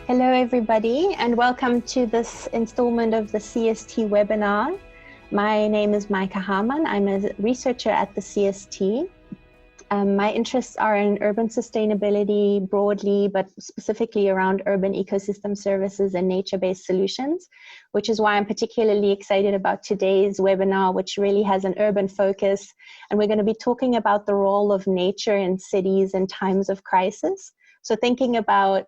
Hello everybody, and welcome to this installment of the CST webinar. My name is Maike Hamann. I'm a researcher at the CST. My interests are in urban sustainability broadly, but specifically around urban ecosystem services and nature-based solutions, which is why I'm particularly excited about today's webinar, which really has an urban focus. And we're going to be talking about the role of nature in cities in times of crisis. So thinking about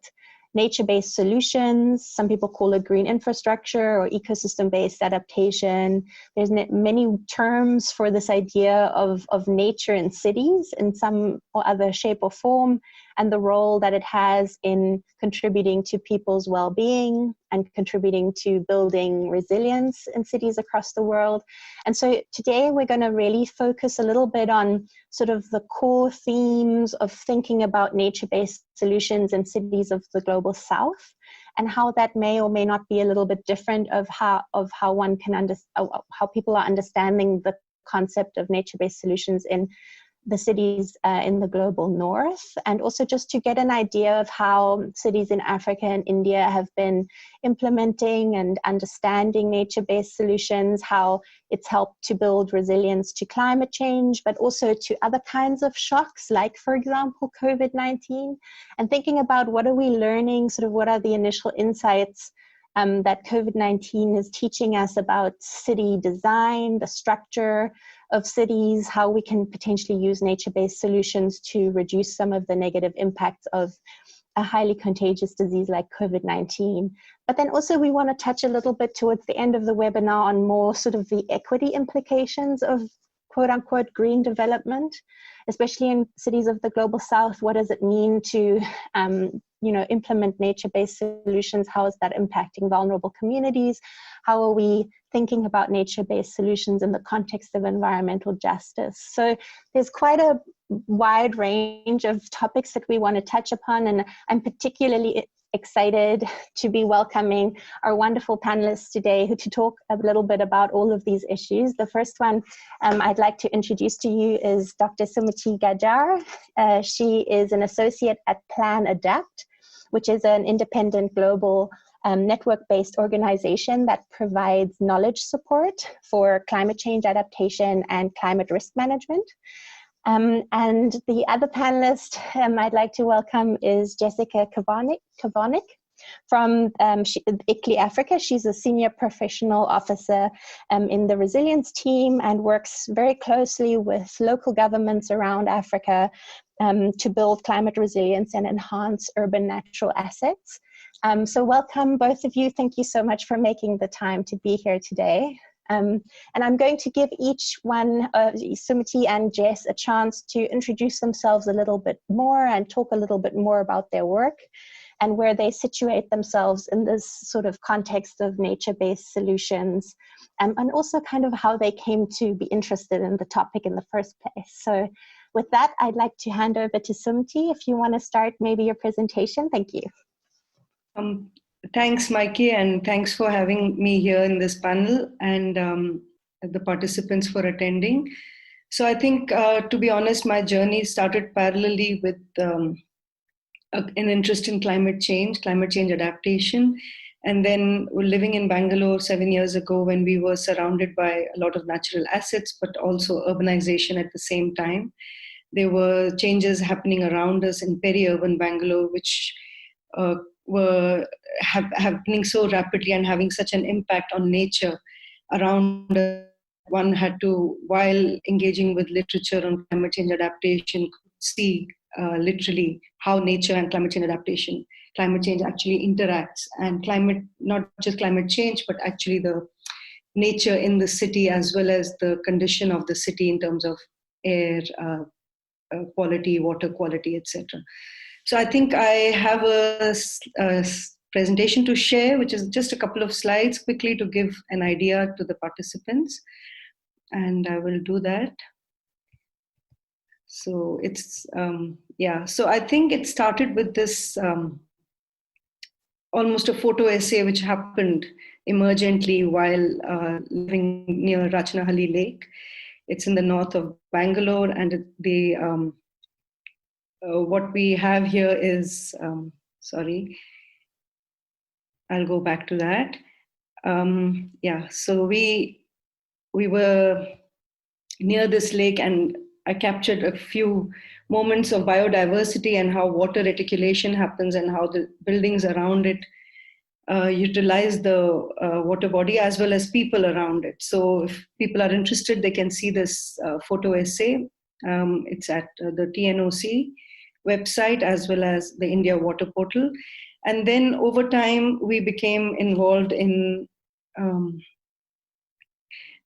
nature-based solutions, some people call it green infrastructure or ecosystem-based adaptation. There's many terms for this idea of nature in cities in some or other shape or form, and the role that it has in contributing to people's well-being and contributing to building resilience in cities across the world. And so today we're going to really focus a little bit on sort of the core themes of thinking about nature-based solutions in cities of the global south, and how that may or may not be a little bit different of how one can how people are understanding the concept of nature-based solutions in the cities in the global north, and also just to get an idea of how cities in Africa and India have been implementing and understanding nature-based solutions, how it's helped to build resilience to climate change, but also to other kinds of shocks, like, for example, COVID-19, and thinking about what are we learning, sort of what are the initial insights that COVID-19 is teaching us about city design, the structure of cities, how we can potentially use nature-based solutions to reduce some of the negative impacts of a highly contagious disease like COVID-19. But then also we want to touch a little bit towards the end of the webinar on more sort of the equity implications of quote-unquote green development, especially in cities of the global south. What does it mean to implement nature-based solutions? How is that impacting vulnerable communities? How are we thinking about nature-based solutions in the context of environmental justice? So there's quite a wide range of topics that we want to touch upon, and I'm particularly excited to be welcoming our wonderful panelists today to talk a little bit about all of these issues. The first one I'd like to introduce to you is Dr. Sumetee Gajjar. She is an associate at PlanAdapt, which is an independent global network-based organization that provides knowledge support for climate change adaptation and climate risk management. And the other panelist I'd like to welcome is Jessica Kavonic from ICLEI Africa. She's a senior professional officer in the resilience team and works very closely with local governments around Africa to build climate resilience and enhance urban natural assets. So welcome, both of you. Thank you so much for making the time to be here today. And I'm going to give each one, Sumetee and Jess, a chance to introduce themselves a little bit more and talk a little bit more about their work and where they situate themselves in this sort of context of nature-based solutions, and also kind of how they came to be interested in the topic in the first place. So with that, I'd like to hand over to Sumetee. If you want to start maybe your presentation. Thank you. Thanks, Maike, and thanks for having me here in this panel, and the participants for attending. So I think, to be honest, my journey started parallelly with an interest in climate change adaptation. And then living in Bangalore 7 years ago, when we were surrounded by a lot of natural assets, but also urbanization at the same time. There were changes happening around us in peri-urban Bangalore, which were happening so rapidly and having such an impact on nature around us. One had to, while engaging with literature on climate change adaptation, see literally how nature and climate change actually interacts, and climate, not just climate change, but actually the nature in the city as well as the condition of the city in terms of air quality, water quality, etc. So I think I have a presentation to share, which is just a couple of slides quickly to give an idea to the participants. And I will do that. So it's, so I think it started with this almost a photo essay which happened emergently while living near Rachnahalli Lake. It's in the north of Bangalore, and what we have here is, I'll go back to that. So we were near this lake, and I captured a few moments of biodiversity and how water reticulation happens and how the buildings around it utilize the water body as well as people around it. So if people are interested, they can see this photo essay. It's at the TNOC website as well as the India Water Portal. And then over time, we became involved in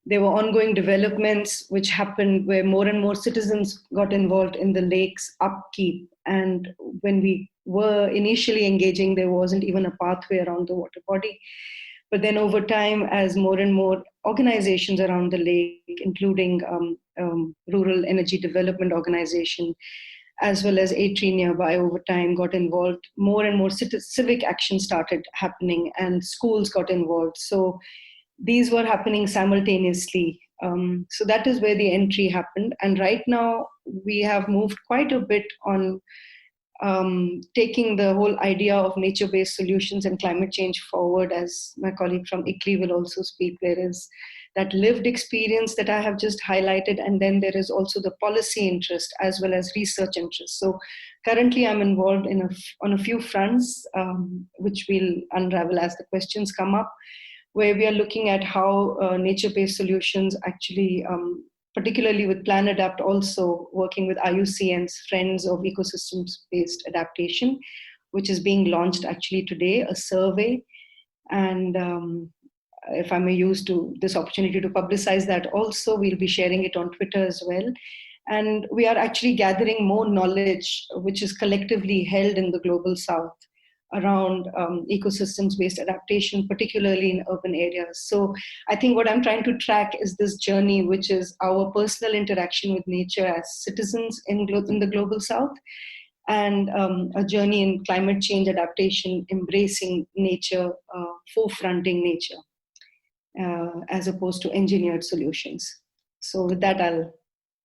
there were ongoing developments which happened where more and more citizens got involved in the lake's upkeep. And when we were initially engaging, there wasn't even a pathway around the water body. But then over time, as more and more organizations around the lake, including Rural Energy Development Organization, as well as A-Tree nearby, over time got involved, more and more civic action started happening and schools got involved. So these were happening simultaneously. So that is where the entry happened. And right now we have moved quite a bit on taking the whole idea of nature-based solutions and climate change forward, as my colleague from ICLEI will also speak. There is that lived experience that I have just highlighted, and then there is also the policy interest as well as research interest. So currently I'm involved in on a few fronts, which we'll unravel as the questions come up, where we are looking at how nature-based solutions actually, particularly with PlanAdapt, also working with IUCN's Friends of Ecosystems-Based Adaptation, which is being launched actually today, a survey. And if I may use this opportunity to publicize that also, we'll be sharing it on Twitter as well. And we are actually gathering more knowledge, which is collectively held in the Global South, around ecosystems-based adaptation, particularly in urban areas. So I think what I'm trying to track is this journey, which is our personal interaction with nature as citizens in the Global South, and a journey in climate change adaptation, embracing nature, forefronting nature, as opposed to engineered solutions. So with that, I'll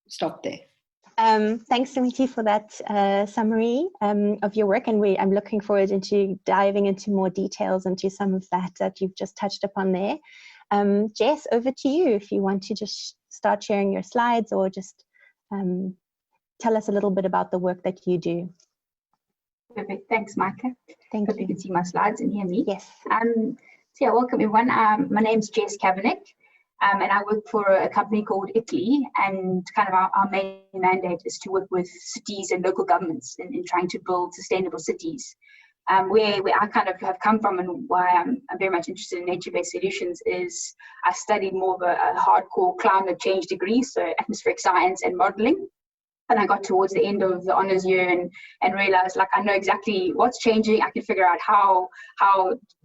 stop there. Thanks, Sumetee, for that summary of your work, and I'm looking forward into diving into more details into some of that you've just touched upon there. Jess, over to you if you want to just start sharing your slides, or just tell us a little bit about the work that you do. Perfect. Thanks, Maike. Thank you. Hope you can see my slides and hear me. Yes. So yeah, welcome everyone. My name's Jess Kavonic. And I work for a company called ICLEI, and kind of our main mandate is to work with cities and local governments in trying to build sustainable cities. Where I kind of have come from, and why I'm very much interested in nature-based solutions, is I studied more of a hardcore climate change degree, so atmospheric science and modeling. And I got towards the end of the honours year and realised, like, I know exactly what's changing. I can figure out how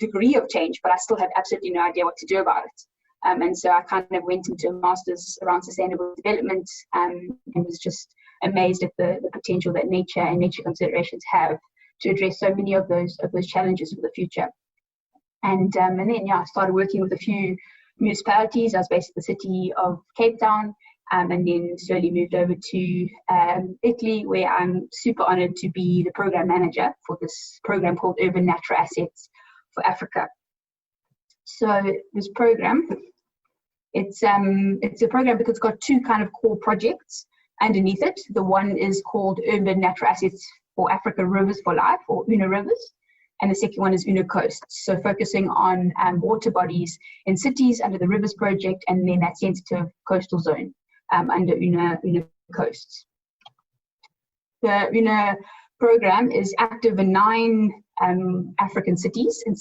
degree of change, but I still have absolutely no idea what to do about it. And so I kind of went into a master's around sustainable development, and was just amazed at the potential that nature and nature considerations have to address so many of those challenges for the future. And then I started working with a few municipalities. I was based at the city of Cape Town, and then slowly moved over to ICLEI, where I'm super honoured to be the program manager for this program called Urban Natural Assets for Africa. So this program, it's a program because it's got two kind of core projects underneath it. The one is called Urban Natural Assets for Africa, Rivers for Life, or UNA Rivers, and the second one is UNA Coasts. So focusing on water bodies in cities under the Rivers project, and then that sensitive coastal zone under UNA Coasts. The UNA program is active in 9 African cities in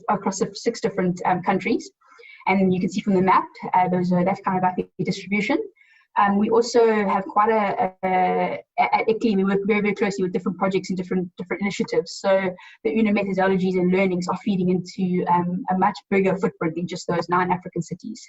across 6 different countries. And you can see from the map, that's kind of like the distribution. We also have quite at ICLEI, we work very, very closely with different projects and different initiatives. So the UNA methodologies and learnings are feeding into a much bigger footprint than just those 9 African cities.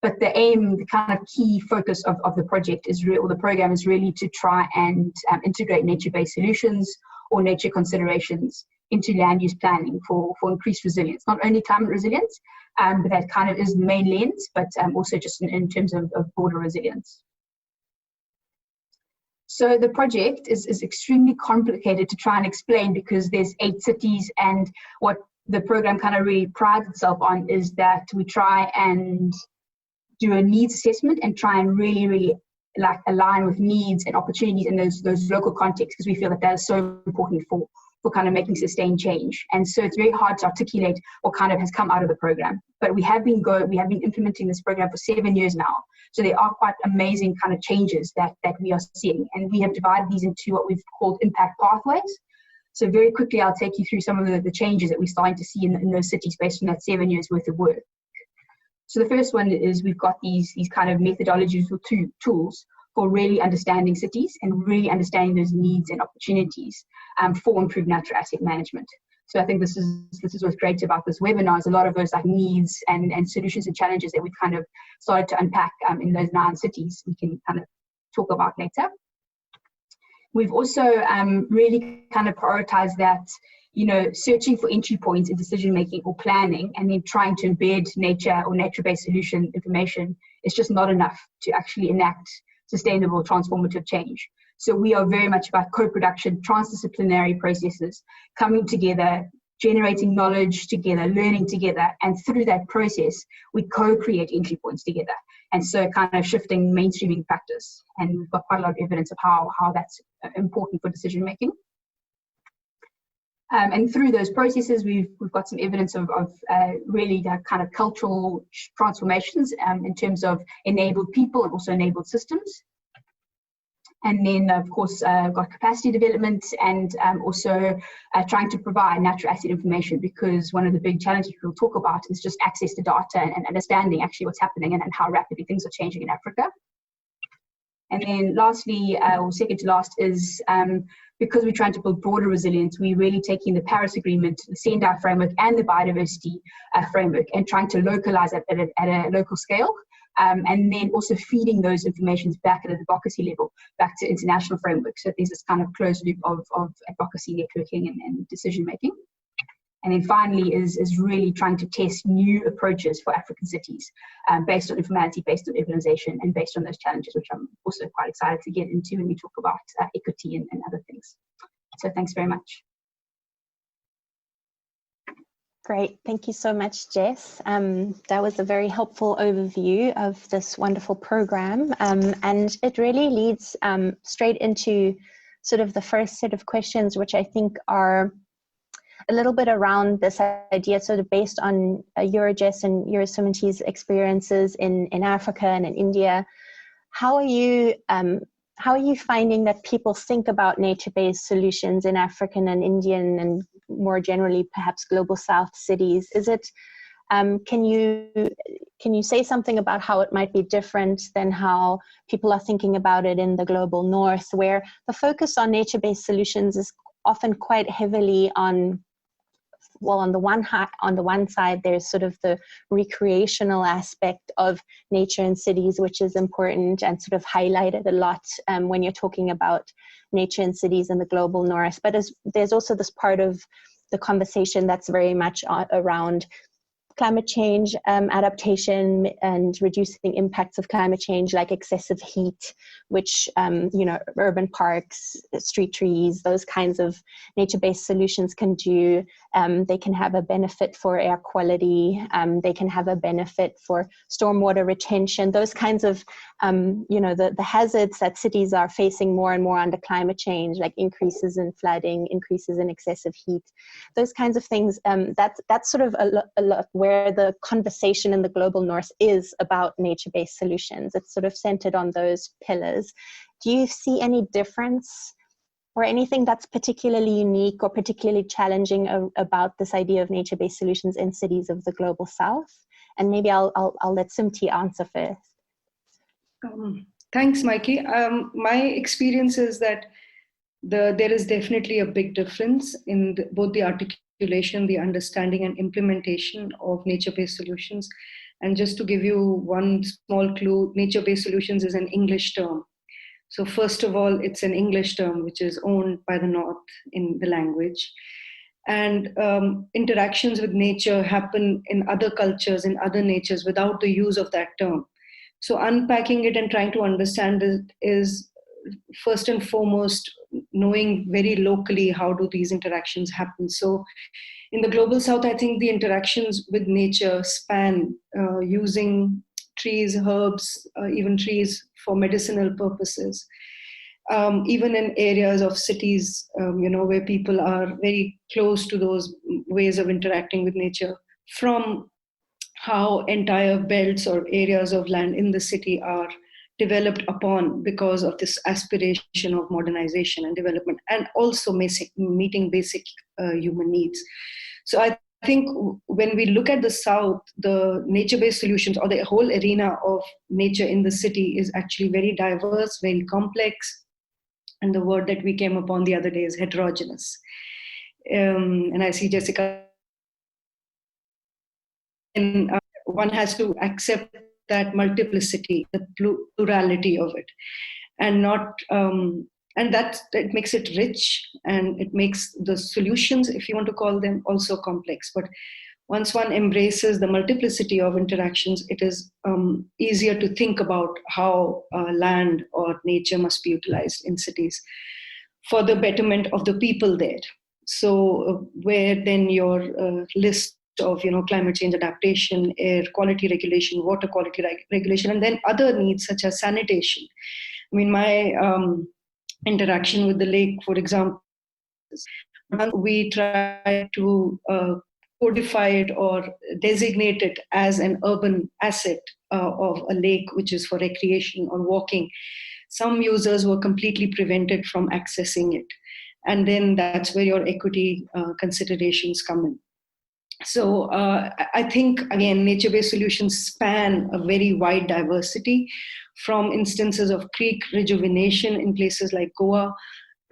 But the aim, the kind of key focus of the project or the program is really to try and integrate nature-based solutions or nature considerations into land use planning for increased resilience, not only climate resilience, but that kind of is the main lens, but also just in terms of broader resilience. So the project is extremely complicated to try and explain, because there's 8 cities, and what the program kind of really prides itself on is that we try and do a needs assessment and try and really like align with needs and opportunities in those local contexts, because we feel that is so important for kind of making sustained change. And so it's very hard to articulate what kind of has come out of the program. But we have been implementing this program for 7 years now. So there are quite amazing kind of changes that we are seeing. And we have divided these into what we've called impact pathways. So very quickly, I'll take you through some of the changes that we're starting to see in those cities based on that 7 years worth of work. So the first one is we've got these kind of methodologies or tools for really understanding cities and really understanding those needs and opportunities for improved natural asset management. So I think this is what's great about this webinar, is a lot of those like needs and solutions and challenges that we've kind of started to unpack in those 9 cities we can kind of talk about later. We've also really kind of prioritized that, searching for entry points in decision making or planning and then trying to embed nature or nature-based solution information is just not enough to actually enact sustainable transformative change. So we are very much about co-production, transdisciplinary processes, coming together, generating knowledge together, learning together, and through that process, we co-create entry points together. And so kind of shifting mainstreaming practice. And we've got quite a lot of evidence of how that's important for decision making. And through those processes, we've got some evidence of really that kind of cultural transformations in terms of enabled people and also enabled systems. And then, of course, got capacity development and also trying to provide natural asset information, because one of the big challenges we'll talk about is just access to data and understanding actually what's happening and how rapidly things are changing in Africa. And then lastly, or second to last, is because we're trying to build broader resilience, we're really taking the Paris Agreement, the Sendai framework, and the biodiversity framework and trying to localize it at a local scale. And then also feeding those informations back at an advocacy level, back to international frameworks. So there's this kind of closed loop of advocacy networking and decision making. And then finally is really trying to test new approaches for African cities based on informality, based on urbanization, and based on those challenges, which I'm also quite excited to get into when we talk about equity and other things. So thanks very much. Great, thank you so much, Jess. That was a very helpful overview of this wonderful program, and it really leads straight into sort of the first set of questions, which I think are a little bit around this idea, sort of based on your, Jess, and your Sumetee's experiences in Africa and in India. How are you finding that people think about nature-based solutions in African and Indian and more generally perhaps global South cities? Is it can you say something about how it might be different than how people are thinking about it in the global North, where the focus on nature-based solutions is often quite heavily on, well, on the one side, there's sort of the recreational aspect of nature in cities, which is important and sort of highlighted a lot when you're talking about nature in cities in the global North. But there's also this part of the conversation that's very much around climate change, adaptation, and reducing impacts of climate change, like excessive heat, which, urban parks, street trees, those kinds of nature-based solutions can do. They can have a benefit for air quality. They can have a benefit for stormwater retention. Those kinds of, the hazards that cities are facing more and more under climate change, like increases in flooding, increases in excessive heat, those kinds of things. That's sort of a lot where the conversation in the global North is about nature-based solutions. It's sort of centered on those pillars. Do you see any difference or anything that's particularly unique or particularly challenging about this idea of nature-based solutions in cities of the global South? And maybe I'll let Sumetee answer first. Thanks, Maike. My experience is that there is definitely a big difference in both the articulation, the understanding and implementation of nature-based solutions. And just to give you one small clue, nature-based solutions is an English term. So first of all, it's an English term which is owned by the North in the language. And interactions with nature happen in other cultures, in other natures without the use of that term. So unpacking it and trying to understand it is first and foremost, knowing very locally how do these interactions happen. So in the global south, I think the interactions with nature span using trees, herbs, even trees for medicinal purposes. Even in areas of cities, where people are very close to those ways of interacting with nature, from how entire belts or areas of land in the city are developed upon because of this aspiration of modernization and development, and also meeting basic human needs. So I think when we look at the South, the nature-based solutions or the whole arena of nature in the city is actually very diverse, very complex. And the word that we came upon the other day is heterogeneous. And I see Jessica. And one has to accept that multiplicity, the plurality of it, and not, and that makes it rich, and it makes the solutions, if you want to call them, also complex. But once one embraces the multiplicity of interactions, it is easier to think about how land or nature must be utilized in cities for the betterment of the people there. So where then your list of climate change adaptation, air quality regulation, water quality regulation, and then other needs such as sanitation. I mean, my interaction with the lake, for example, we try to codify it or designate it as an urban asset of a lake, which is for recreation or walking. Some users were completely prevented from accessing it. And then that's where your equity considerations come in. So I think, again, nature-based solutions span a very wide diversity, from instances of creek rejuvenation in places like Goa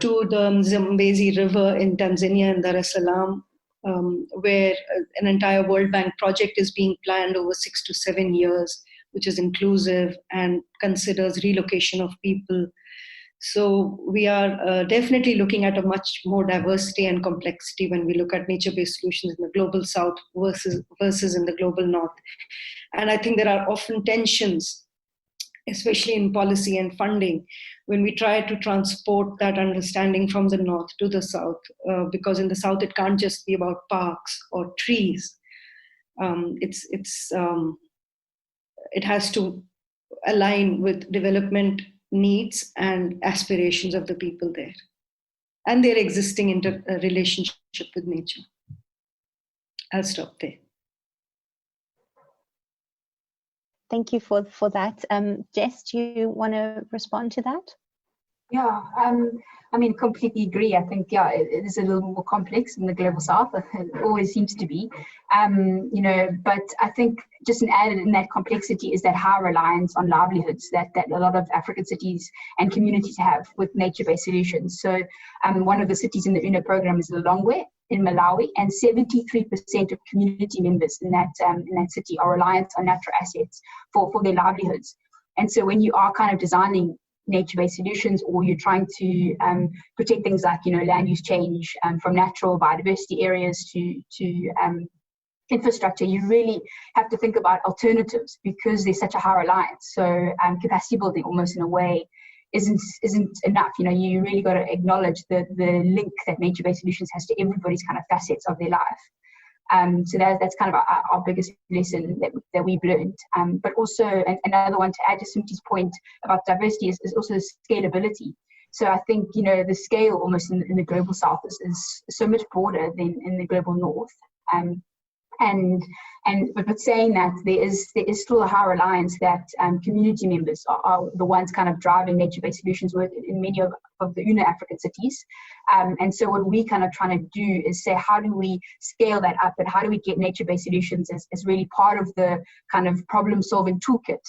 to the Zambezi River in Tanzania and Dar es Salaam, where an entire World Bank project is being planned over 6 to 7 years, which is inclusive and considers relocation of people. So we are definitely looking at a much more diversity and complexity when we look at nature-based solutions in the global south versus in the global north. And I think there are often tensions, especially in policy and funding, when we try to transport that understanding from the north to the south, because in the south it can't just be about parks or trees. It has to align with development needs and aspirations of the people there and their existing relationship with nature. I'll stop there. Thank you for that. Jess, do you want to respond to that? Yeah, I mean, completely agree. I think, yeah, it is a little more complex in the global south. It always seems to be, but I think just an added in that complexity is that high reliance on livelihoods that a lot of African cities and communities have with nature-based solutions. So one of the cities in the UNO program is Lilongwe in Malawi, and 73% of community members in that city are reliant on natural assets for their livelihoods. And so when you are kind of designing nature-based solutions, or you're trying to protect things like land use change from natural biodiversity areas to infrastructure, you really have to think about alternatives because there's such a high reliance. So capacity building, almost in a way, isn't enough. You really got to acknowledge the link that nature-based solutions has to everybody's kind of facets of their life. So that's kind of our biggest lesson that we've learned. But also, and another one to add to Sumetee's point about diversity is also scalability. So I think, the scale almost in the global south is so much broader than in the global north. But saying that, there is still a high reliance that community members are the ones kind of driving nature-based solutions work in many of the UNO African cities. And so what we kind of trying to do is say, how do we scale that up, and how do we get nature-based solutions as really part of the kind of problem-solving toolkit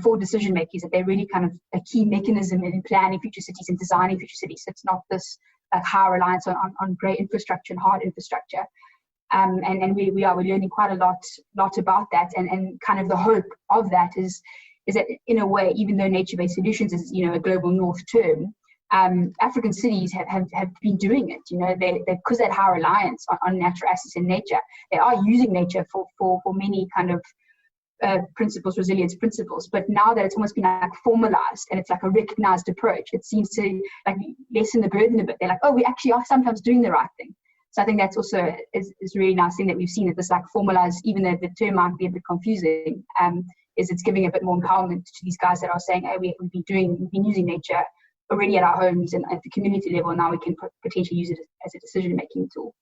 for decision makers, that they're really kind of a key mechanism in planning future cities and designing future cities. So it's not this high reliance on great infrastructure and hard infrastructure. And we're learning quite a lot about that, and kind of the hope of that is that, in a way, even though nature-based solutions is a global north term, African cities have been doing it. They because that high reliance on natural assets in nature, they are using nature for many kind of principles, resilience principles, but now that it's almost been like formalized and it's like a recognized approach, it seems to like lessen the burden a bit. They're like, oh, we actually are sometimes doing the right thing. So I think that's also is a really nice thing that we've seen, that this like formalized, even though the term might be a bit confusing, is it's giving a bit more empowerment to these guys that are saying, hey, we've been using nature already at our homes and at the community level. Now we can potentially use it as a decision-making tool.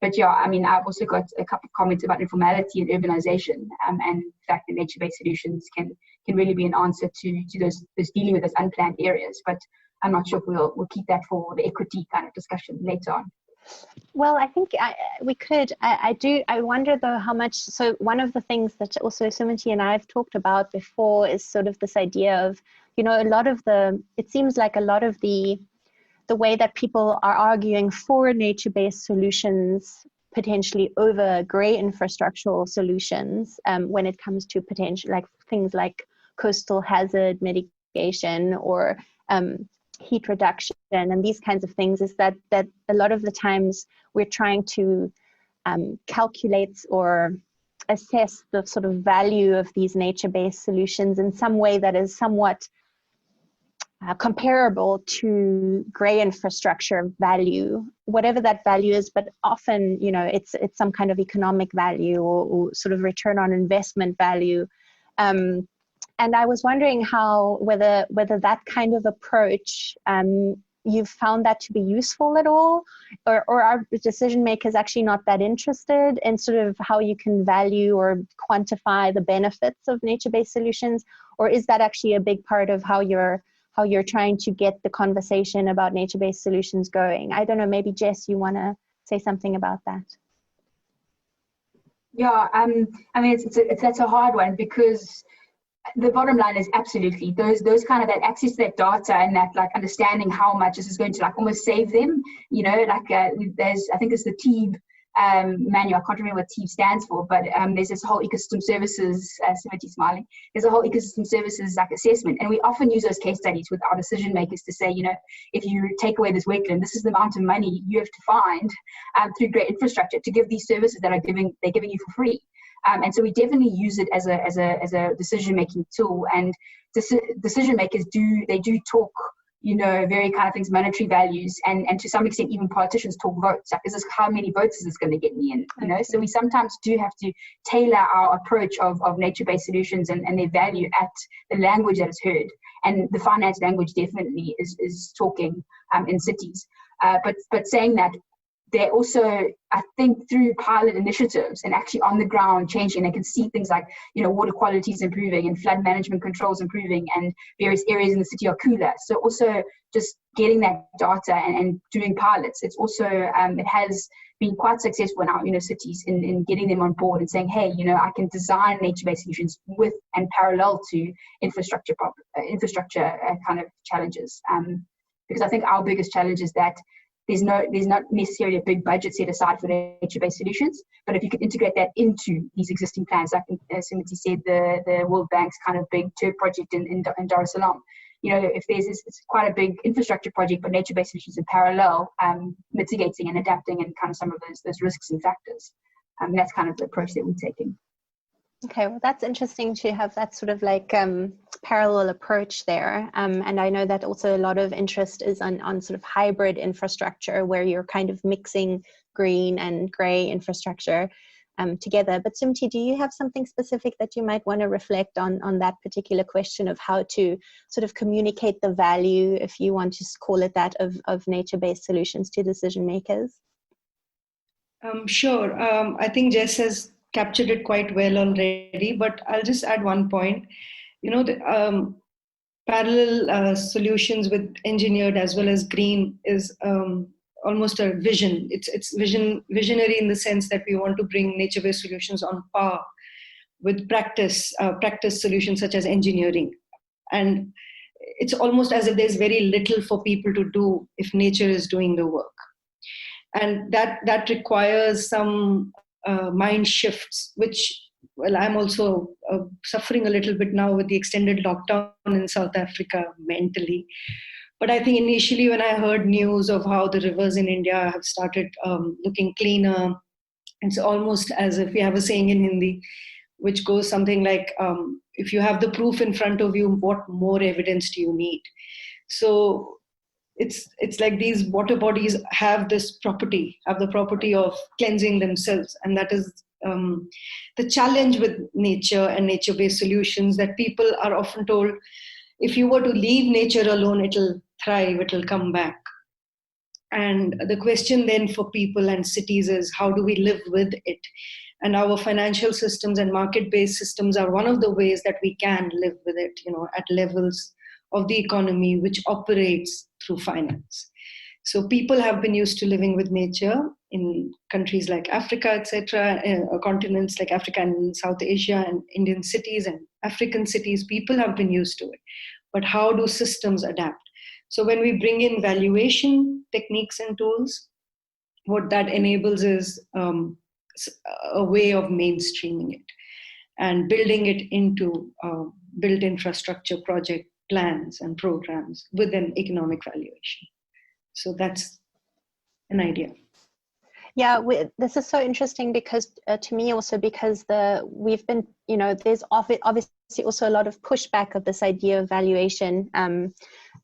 But yeah, I mean, I've also got a couple of comments about informality and urbanization, and the fact that nature-based solutions can really be an answer to those dealing with those unplanned areas. But I'm not sure if we'll keep that for the equity kind of discussion later on. Well, I think we could. I wonder though how much. So one of the things that also Sumetee and I have talked about before is sort of this idea of, you know, it seems like a lot of the way that people are arguing for nature-based solutions potentially over grey infrastructural solutions when it comes to potential like things like coastal hazard mitigation or heat reduction and these kinds of things, is that a lot of the times we're trying to calculate or assess the sort of value of these nature-based solutions in some way that is somewhat comparable to grey infrastructure value, whatever that value is, but often, you know, it's some kind of economic value or sort of return on investment value. And I was wondering whether that kind of approach, you've found that to be useful at all, or are decision makers actually not that interested in sort of how you can value or quantify the benefits of nature-based solutions, or is that actually a big part of how you're trying to get the conversation about nature-based solutions going? I don't know, maybe Jess, you want to say something about that? Yeah, I mean, that's a hard one, because the bottom line is absolutely those kind of that access to that data and that like understanding how much this is going to like almost save them, you know, like there's, I think it's the TEEB manual, I can't remember what TEEB stands for, but there's this whole ecosystem services, Sumetee smiling, there's a whole ecosystem services like assessment, and we often use those case studies with our decision makers to say, you know, if you take away this wetland, this is the amount of money you have to find through great infrastructure to give these services that they're giving you for free. And so we definitely use it as a decision-making tool, and decision makers do talk, you know, very kind of things, monetary values, and to some extent even politicians talk votes. Like, how many votes is this going to get me in? You know, so we sometimes do have to tailor our approach of nature-based solutions and their value at the language that is heard. And the finance language definitely is talking in cities. But saying that, they're also, I think, through pilot initiatives and actually on the ground changing, they can see things like, you know, water quality is improving and flood management controls improving and various areas in the city are cooler. So also just getting that data and doing pilots, it's also, it has been quite successful in our cities in getting them on board and saying, hey, you know, I can design nature-based solutions with and parallel to infrastructure kind of challenges. Because I think our biggest challenge is that there's not necessarily a big budget set aside for nature-based solutions, but if you could integrate that into these existing plans, like Sumetee said, the World Bank's kind of big TURP project in Dar es Salaam, you know, if it's quite a big infrastructure project, but nature-based solutions in parallel, mitigating and adapting and kind of some of those risks and factors. That's kind of the approach that we're taking. Okay, well, that's interesting to have that sort of like parallel approach there. And I know that also a lot of interest is on sort of hybrid infrastructure where you're kind of mixing green and grey infrastructure together. But Sumetee, do you have something specific that you might want to reflect on that particular question of how to sort of communicate the value, if you want to call it that, of nature-based solutions to decision makers? Sure. I think Jess has captured it quite well already, but I'll just add one point. You know, the parallel solutions with engineered as well as green is almost a vision. It's visionary in the sense that we want to bring nature-based solutions on par with practice solutions such as engineering. And it's almost as if there's very little for people to do if nature is doing the work. And that requires some mind shifts, which, well, I'm also suffering a little bit now with the extended lockdown in South Africa mentally. But I think initially when I heard news of how the rivers in India have started looking cleaner, it's almost as if we have a saying in Hindi, which goes something like, if you have the proof in front of you, what more evidence do you need? So it's like these water bodies have the property of cleansing themselves. And that is the challenge with nature and nature-based solutions, that people are often told, if you were to leave nature alone, it'll thrive, it'll come back. And the question then for people and cities is, how do we live with it? And our financial systems and market-based systems are one of the ways that we can live with it, at levels of the economy which operates through finance. So people have been used to living with nature in countries like Africa, etc., continents like Africa and South Asia, and Indian cities and African cities. People have been used to it. But how do systems adapt? So when we bring in valuation techniques and tools, what that enables is a way of mainstreaming it and building it into built infrastructure project plans and programs with an economic valuation. So that's an idea. Yeah, this is so interesting because to me also, because we've been, there's obviously also a lot of pushback of this idea of valuation,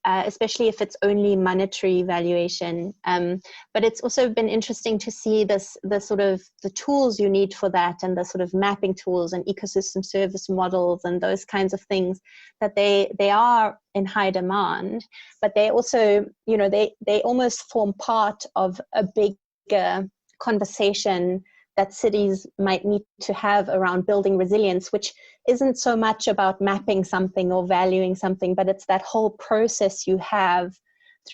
especially if it's only monetary valuation. But it's also been interesting to see the sort of the tools you need for that, and the sort of mapping tools and ecosystem service models and those kinds of things, that they are in high demand, but they also, they almost form part of a bigger conversation that cities might need to have around building resilience, which isn't so much about mapping something or valuing something, but it's that whole process you have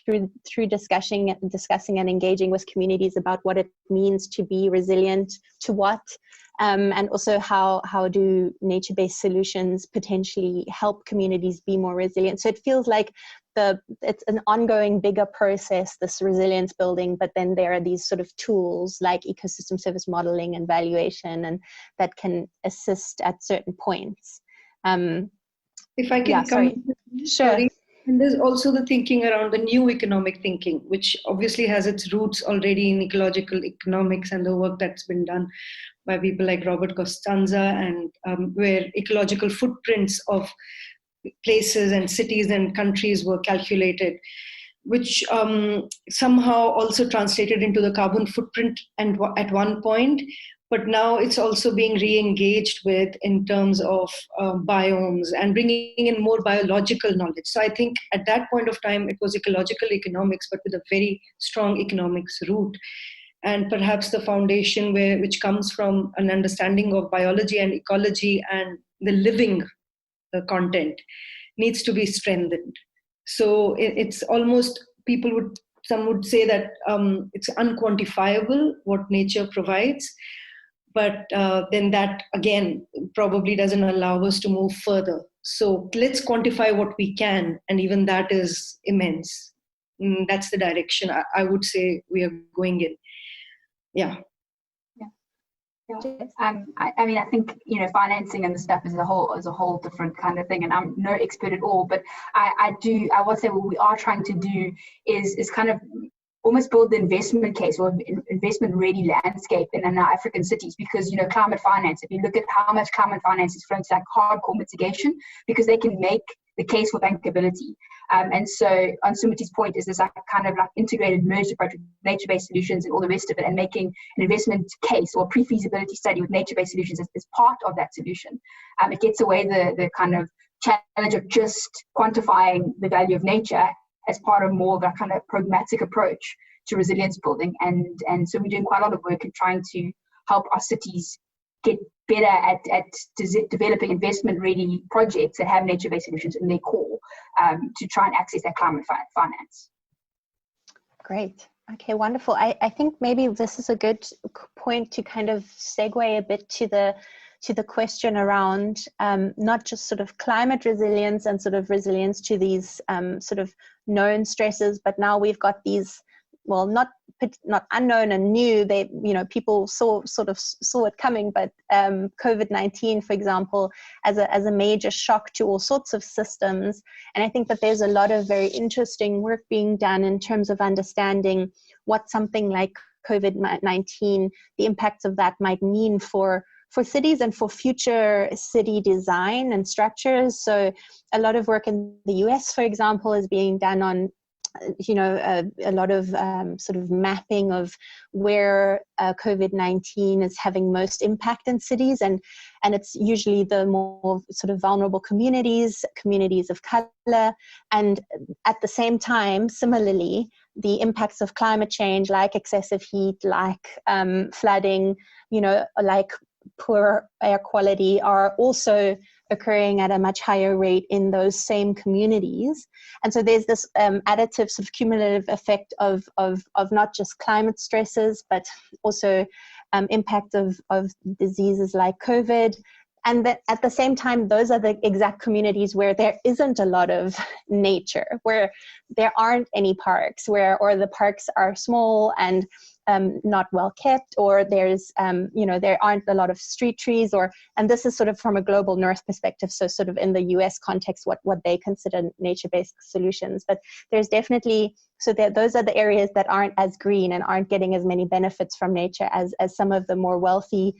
through discussing and engaging with communities about what it means to be resilient to what, and also how do nature-based solutions potentially help communities be more resilient. So it feels like it's an ongoing bigger process, this resilience building, but then there are these sort of tools like ecosystem service modeling and valuation, and that can assist at certain points. If I can Sure. And there's also the thinking around the new economic thinking, which obviously has its roots already in ecological economics and the work that's been done by people like Robert Costanza, and where ecological footprints of places and cities and countries were calculated, which somehow also translated into the carbon footprint and at one point, but now it's also being re-engaged with in terms of biomes and bringing in more biological knowledge. So I think at that point of time, it was ecological economics, but with a very strong economics root. And perhaps the foundation which comes from an understanding of biology and ecology and the living content needs to be strengthened. So it's almost, some would say that it's unquantifiable what nature provides, but then that again probably doesn't allow us to move further. So let's quantify what we can, and even that is immense. That's the direction I would say we are going in. Yeah. I mean, I think, financing and the stuff is a whole different kind of thing, and I'm no expert at all, but I will say what we are trying to do is kind of almost build the investment case or investment ready landscape in our African cities, because climate finance, if you look at how much climate finance is flowing to like hardcore mitigation, because they can make the case for bankability. And so on Sumetee's point is this like kind of like integrated merged approach with nature-based solutions and all the rest of it, and making an investment case or pre-feasibility study with nature-based solutions as part of that solution. It gets away the kind of challenge of just quantifying the value of nature as part of more of a kind of pragmatic approach to resilience building. And so we're doing quite a lot of work in trying to help our cities get better at developing investment-ready projects that have nature-based solutions in their core, to try and access that climate finance. Great. Okay, wonderful. I think maybe this is a good point to kind of segue a bit to the question around not just sort of climate resilience and sort of resilience to these sort of known stresses, but now we've got these, well, not unknown and new. People sort of saw it coming, but COVID-19, for example, as a major shock to all sorts of systems. And I think that there's a lot of very interesting work being done in terms of understanding what something like COVID-19, the impacts of that might mean for for cities and for future city design and structures. So a lot of work in the US, for example, is being done on a lot of sort of mapping of where COVID-19 is having most impact in cities, and it's usually the more sort of vulnerable communities of color, and at the same time, similarly, the impacts of climate change, like excessive heat, like flooding, like poor air quality, are also occurring at a much higher rate in those same communities. And so there's this additive sort of cumulative effect of not just climate stresses, but also impact of diseases like COVID. And that at the same time, those are the exact communities where there isn't a lot of nature, where there aren't any parks, or the parks are small and not well kept, or there's there aren't a lot of street trees, and this is sort of from a global north perspective, so sort of in the US context, what they consider nature-based solutions. But there's definitely, so those are the areas that aren't as green and aren't getting as many benefits from nature as some of the more wealthy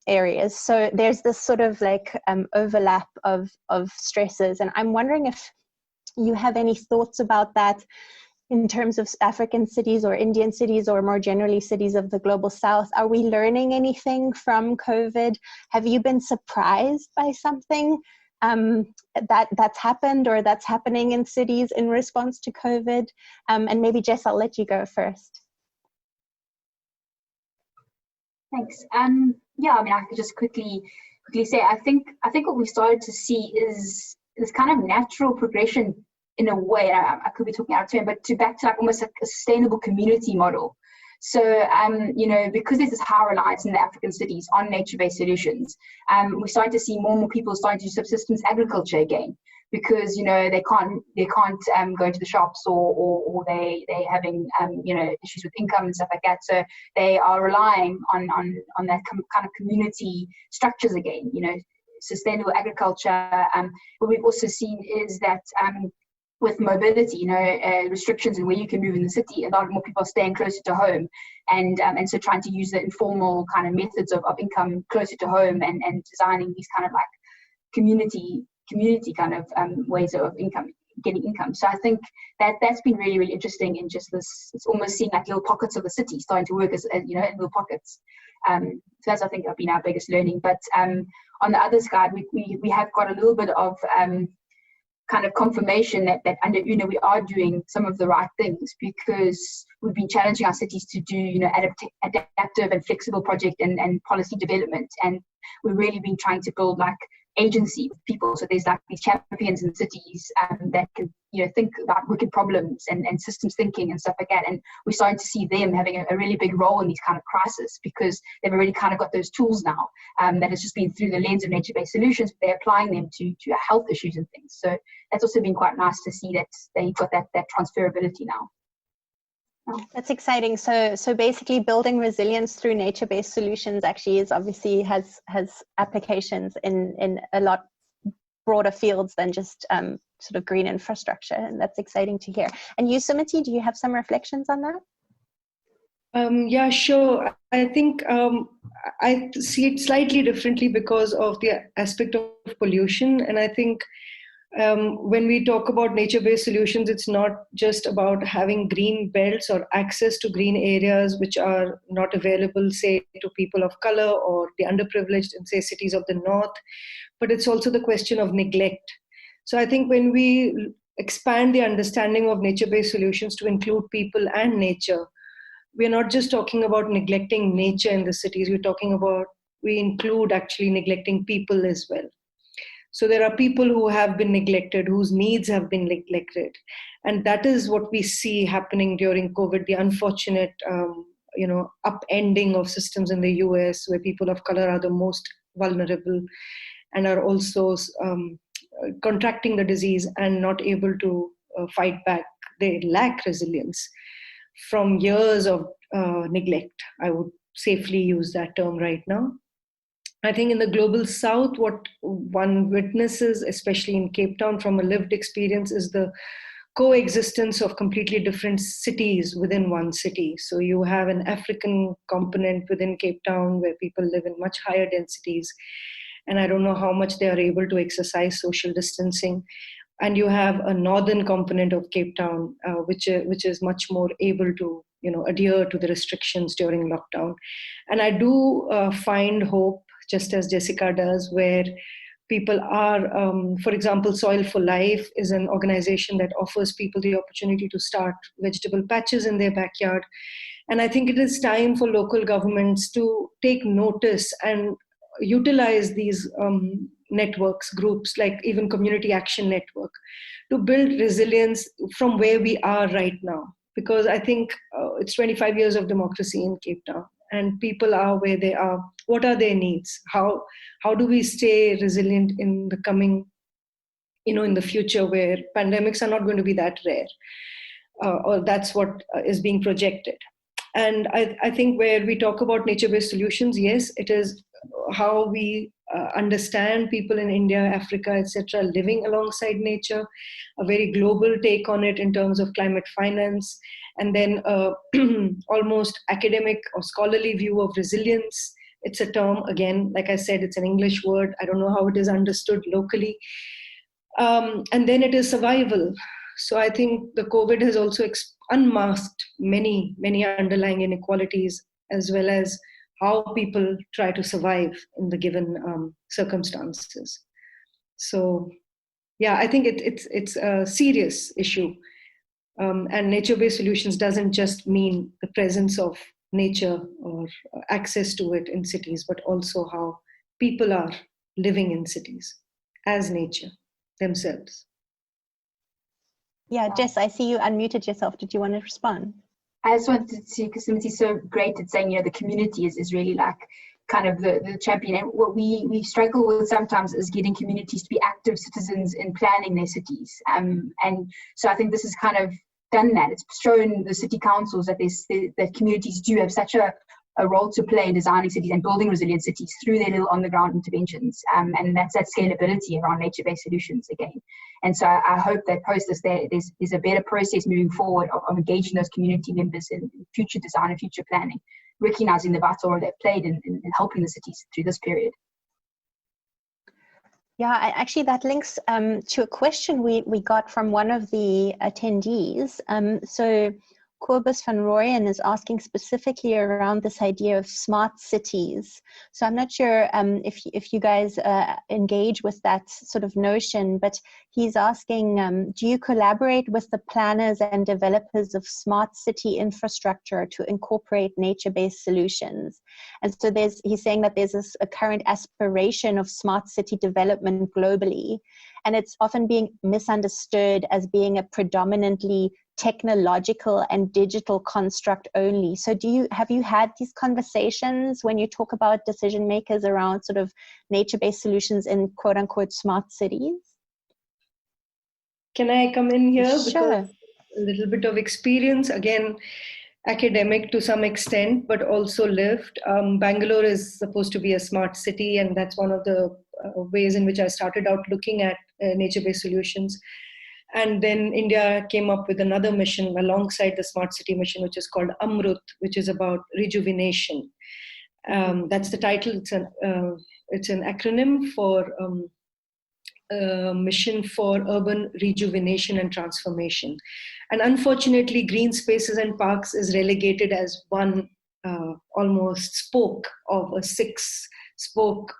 areas. So there's this sort of like overlap of stresses, and I'm wondering if you have any thoughts about that in terms of African cities or Indian cities, or more generally cities of the global south. Are we learning anything from COVID? Have you been surprised by something that's happened or that's happening in cities in response to COVID? And maybe Jess, I'll let you go first. Thanks. Yeah, I mean, I could just quickly say, I think what we started to see is this kind of natural progression in a way. I could be talking out of turn, but back to like almost like a sustainable community model. So, because there's this high reliance in the African cities on nature-based solutions, we're starting to see more and more people starting to do subsistence agriculture again, because they can't go into the shops, or they having issues with income and stuff like that. So they are relying on that kind of community structures again. Sustainable agriculture. What we've also seen is that with mobility, restrictions and where you can move in the city, a lot more people are staying closer to home, and so trying to use the informal kind of methods of income closer to home, and designing these kind of like community kind of ways of getting income. So I think that's been really, really interesting in just this. It's almost seeing like little pockets of the city starting to work as in little pockets. So that's, I think, been our biggest learning. But on the other side, we have got a little bit of kind of confirmation that under UNA we are doing some of the right things, because we've been challenging our cities to do adaptive and flexible project and policy development, and we've really been trying to build like agency with people. So there's like these champions in cities that can think about wicked problems and systems thinking and stuff like that, and we're starting to see them having a really big role in these kind of crises, because they've already kind of got those tools now that has just been through the lens of nature-based solutions, but they're applying them to health issues and things. So that's also been quite nice to see that they've got that transferability now. That's exciting. So basically building resilience through nature-based solutions actually has applications in a lot broader fields than just sort of green infrastructure, and that's exciting to hear. And you, Sumetee, do you have some reflections on that? Yeah, sure. I think I see it slightly differently because of the aspect of pollution, and I think when we talk about nature-based solutions, it's not just about having green belts or access to green areas which are not available, say, to people of color or the underprivileged in, say, cities of the north, but it's also the question of neglect. So I think when we expand the understanding of nature-based solutions to include people and nature, we're not just talking about neglecting nature in the cities, we include actually neglecting people as well. So there are people who have been neglected, whose needs have been neglected. And that is what we see happening during COVID, the unfortunate, upending of systems in the US, where people of color are the most vulnerable and are also contracting the disease and not able to fight back. They lack resilience from years of neglect. I would safely use that term right now. I think in the global south, what one witnesses, especially in Cape Town from a lived experience, is the coexistence of completely different cities within one city. So you have an African component within Cape Town where people live in much higher densities. And I don't know how much they are able to exercise social distancing. And you have a northern component of Cape Town, which is much more able to, adhere to the restrictions during lockdown. And I do find hope, just as Jessica does, where people are, for example, Soil for Life is an organization that offers people the opportunity to start vegetable patches in their backyard. And I think it is time for local governments to take notice and utilize these networks, groups like even Community Action Network, to build resilience from where we are right now. Because I think it's 25 years of democracy in Cape Town, and people are where they are. What are their needs? How do we stay resilient in the coming, in the future, where pandemics are not going to be that rare, or that's what is being projected. And I think where we talk about nature-based solutions, yes, it is how we understand people in India, Africa, etc., living alongside nature, a very global take on it in terms of climate finance, and then almost academic or scholarly view of resilience. It's a term, again, like I said, it's an English word. I don't know how it is understood locally. And then it is survival. So I think the COVID has also unmasked many, many underlying inequalities, as well as how people try to survive in the given circumstances. So, yeah, I think it's a serious issue. And nature-based solutions doesn't just mean the presence of nature or access to it in cities, but also how people are living in cities as nature themselves. Yeah, Jess, I see you unmuted yourself. Did you want to respond? I just wanted to, because Sumetee's so great at saying, the community is really like kind of the champion. And what we struggle with sometimes is getting communities to be active citizens in planning their cities. And so I think this has kind of done that. It's shown the city councils that that communities do have such a role to play in designing cities and building resilient cities through their little on-the-ground interventions. And that's that scalability around nature-based solutions again. And so I hope that post this, there's a better process moving forward of engaging those community members in future design and future planning, recognizing the vital role they've played in helping the cities through this period. Yeah, actually that links to a question we got from one of the attendees. So Corbus van Rooyen is asking specifically around this idea of smart cities. So I'm not sure if you guys engage with that sort of notion, but he's asking, do you collaborate with the planners and developers of smart city infrastructure to incorporate nature-based solutions? And so he's saying that there's a current aspiration of smart city development globally, and it's often being misunderstood as being a predominantly technological and digital construct only. So have you had these conversations when you talk about decision makers around sort of nature-based solutions in quote unquote smart cities? Can I come in here? Sure. Because a little bit of experience, again, academic to some extent, but also lived. Bangalore is supposed to be a smart city, and that's one of the ways in which I started out looking at nature-based solutions. And then India came up with another mission alongside the smart city mission, which is called Amrut, which is about rejuvenation. That's the title. It's an acronym for Mission for Urban Rejuvenation and Transformation. And unfortunately, green spaces and parks is relegated as one almost spoke of a six-spoke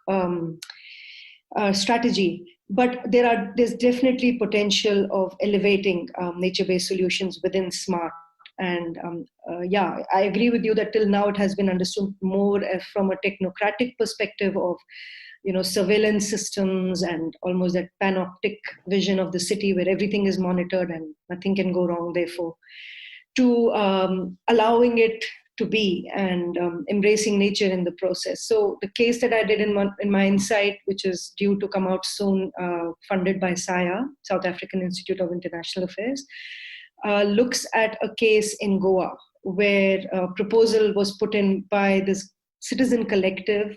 strategy. But there's definitely potential of elevating nature-based solutions within SMART. And I agree with you that till now it has been understood more from a technocratic perspective of, surveillance systems and almost that panoptic vision of the city where everything is monitored and nothing can go wrong, therefore, to allowing it to be and embracing nature in the process. So the case that I did in my insight, which is due to come out soon, funded by SIA, South African Institute of International Affairs, looks at a case in Goa where a proposal was put in by this citizen collective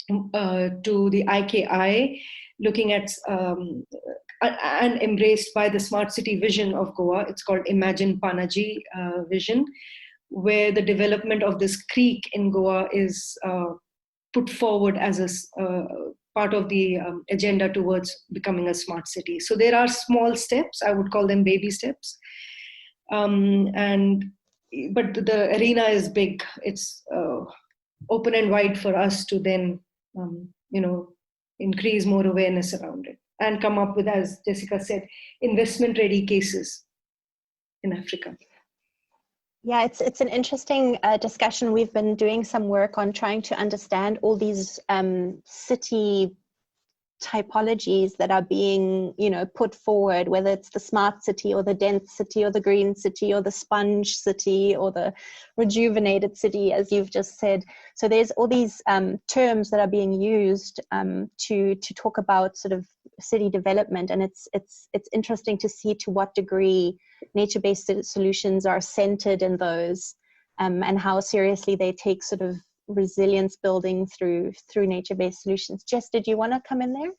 to the IIHS, looking at and embraced by the smart city vision of Goa. It's called Imagine Panaji vision, where the development of this creek in Goa is put forward as a part of the agenda towards becoming a smart city. So there are small steps, I would call them baby steps. But the arena is big. It's open and wide for us to then, increase more awareness around it and come up with, as Jessica said, investment-ready cases in Africa. Yeah, it's an interesting discussion. We've been doing some work on trying to understand all these city typologies that are being, put forward, whether it's the smart city or the dense city or the green city or the sponge city or the rejuvenated city, as you've just said. So there's all these terms that are being used to talk about sort of city development, and it's interesting to see to what degree nature-based solutions are centered in those, and how seriously they take sort of resilience building through nature-based solutions. Jess, did you want to come in there?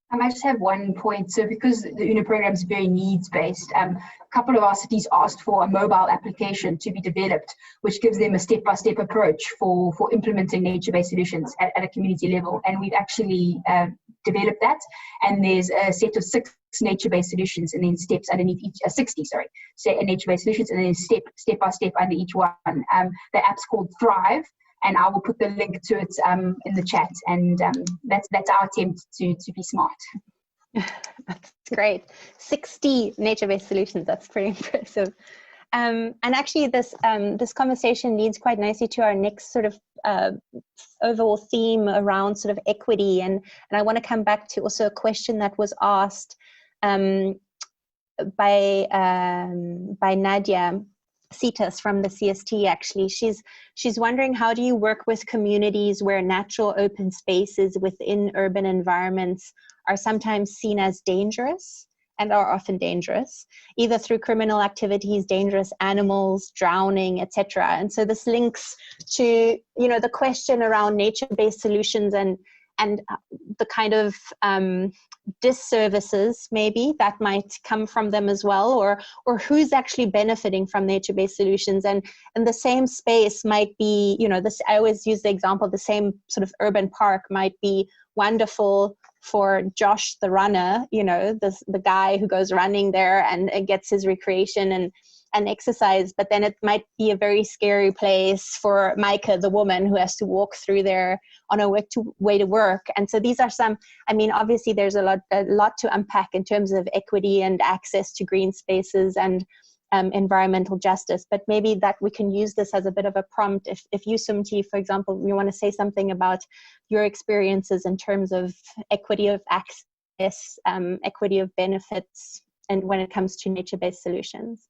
I just have one point. So because the UNO program is very needs-based, a couple of our cities asked for a mobile application to be developed, which gives them a step-by-step approach for implementing nature-based solutions at a community level. And we've actually developed that. And there's a set of 6 nature-based solutions, and then steps underneath each, 60, nature-based solutions, and then step-by-step under each one. The app's called Thrive, and I will put the link to it in the chat. And that's our attempt to be smart. That's great. 60 nature-based solutions. That's pretty impressive. And actually, this conversation leads quite nicely to our next sort of overall theme around sort of equity. And I want to come back to also a question that was asked by Nadia Cetus from the CST. Actually, she's wondering, how do you work with communities where natural open spaces within urban environments are sometimes seen as dangerous and are often dangerous, either through criminal activities, dangerous animals, drowning, etc. And so this links to the question around nature-based solutions and the kind of disservices maybe that might come from them as well, or who's actually benefiting from nature-based solutions. And the same space might be, this, I always use the example, the same sort of urban park might be wonderful for Josh the runner, the guy who goes running there and gets his recreation and exercise, but then it might be a very scary place for Maike, the woman who has to walk through there on her way to work. And so these are some, obviously there's a lot to unpack in terms of equity and access to green spaces and environmental justice, but maybe that we can use this as a bit of a prompt. If you, Sumetee, for example, you want to say something about your experiences in terms of equity of access, equity of benefits, and when it comes to nature-based solutions.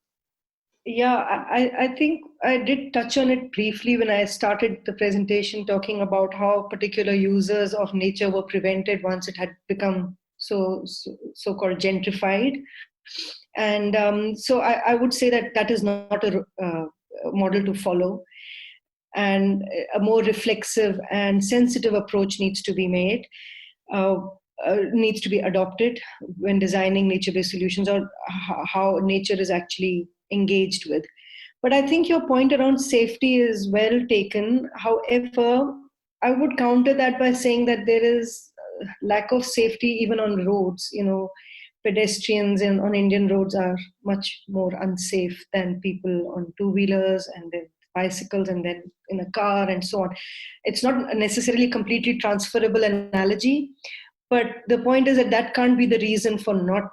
Yeah, I think I did touch on it briefly when I started the presentation, talking about how particular users of nature were prevented once it had become so-called gentrified. And so I would say that is not a model to follow. And a more reflexive and sensitive approach needs to be made, needs to be adopted when designing nature-based solutions, or how nature is actually engaged with. But I think your point around safety is well taken. However, I would counter that by saying that there is lack of safety even on roads. Pedestrians on Indian roads are much more unsafe than people on two-wheelers and then bicycles and then in a car and so on. It's not necessarily completely transferable analogy, but the point is that can't be the reason for not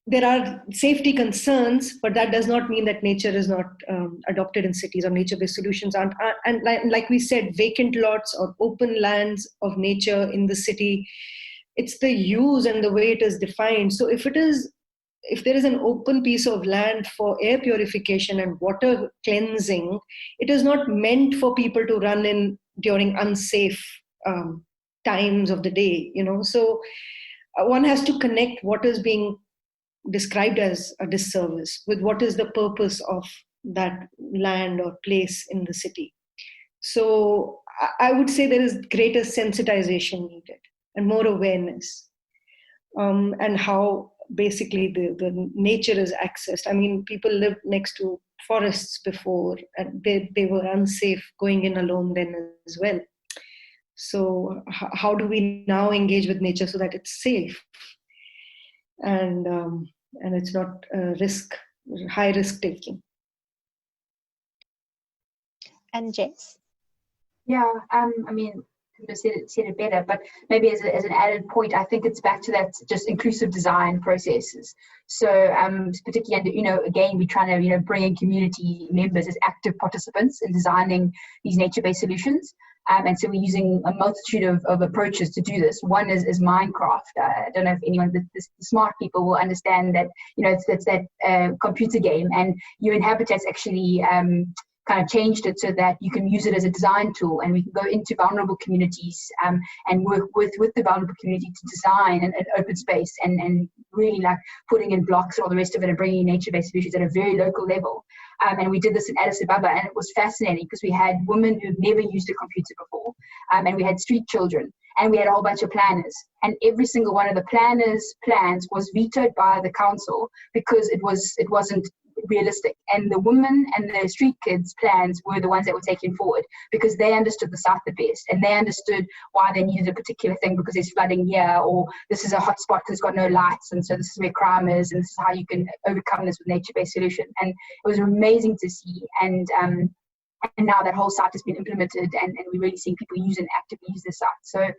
there are safety concerns, but that does not mean that nature is not adopted in cities, or nature-based solutions aren't. And like we said, vacant lots or open lands of nature in the city, it's the use and the way it is defined. So if there is an open piece of land for air purification and water cleansing, it is not meant for people to run in during unsafe times of the day. So one has to connect what is being described as a disservice with what is the purpose of that land or place in the city. So I would say there is greater sensitization needed. and more awareness, and how basically the nature is accessed. I mean, people lived next to forests before, and they were unsafe going in alone then as well. So how do we now engage with nature so that it's safe and it's not high risk taking? And Jess? Yeah, I mean, I said it better, but maybe as an added point, I think it's back to that just inclusive design processes. So particularly, again, we're trying to, bring in community members as active participants in designing these nature-based solutions. And so we're using a multitude of approaches to do this. One is Minecraft. I don't know if anyone, the smart people will understand that, it's that computer game, and UN Habitat's actually kind of changed it so that you can use it as a design tool, and we can go into vulnerable communities and work with the vulnerable community to design an open space and really like putting in blocks and all the rest of it and bringing in nature-based solutions at a very local level. And we did this in Addis Ababa, and it was fascinating because we had women who'd never used a computer before, and we had street children, and we had a whole bunch of planners, and every single one of the planners' plans was vetoed by the council because it wasn't realistic. And the women and the street kids' plans were the ones that were taken forward because they understood the South the best, and they understood why they needed a particular thing because there's flooding here, or this is a hot spot because it's got no lights, and so this is where crime is, and this is how you can overcome this with nature-based solution. And it was amazing to see. And now that whole site has been implemented, and we're really seeing people actively use the site. So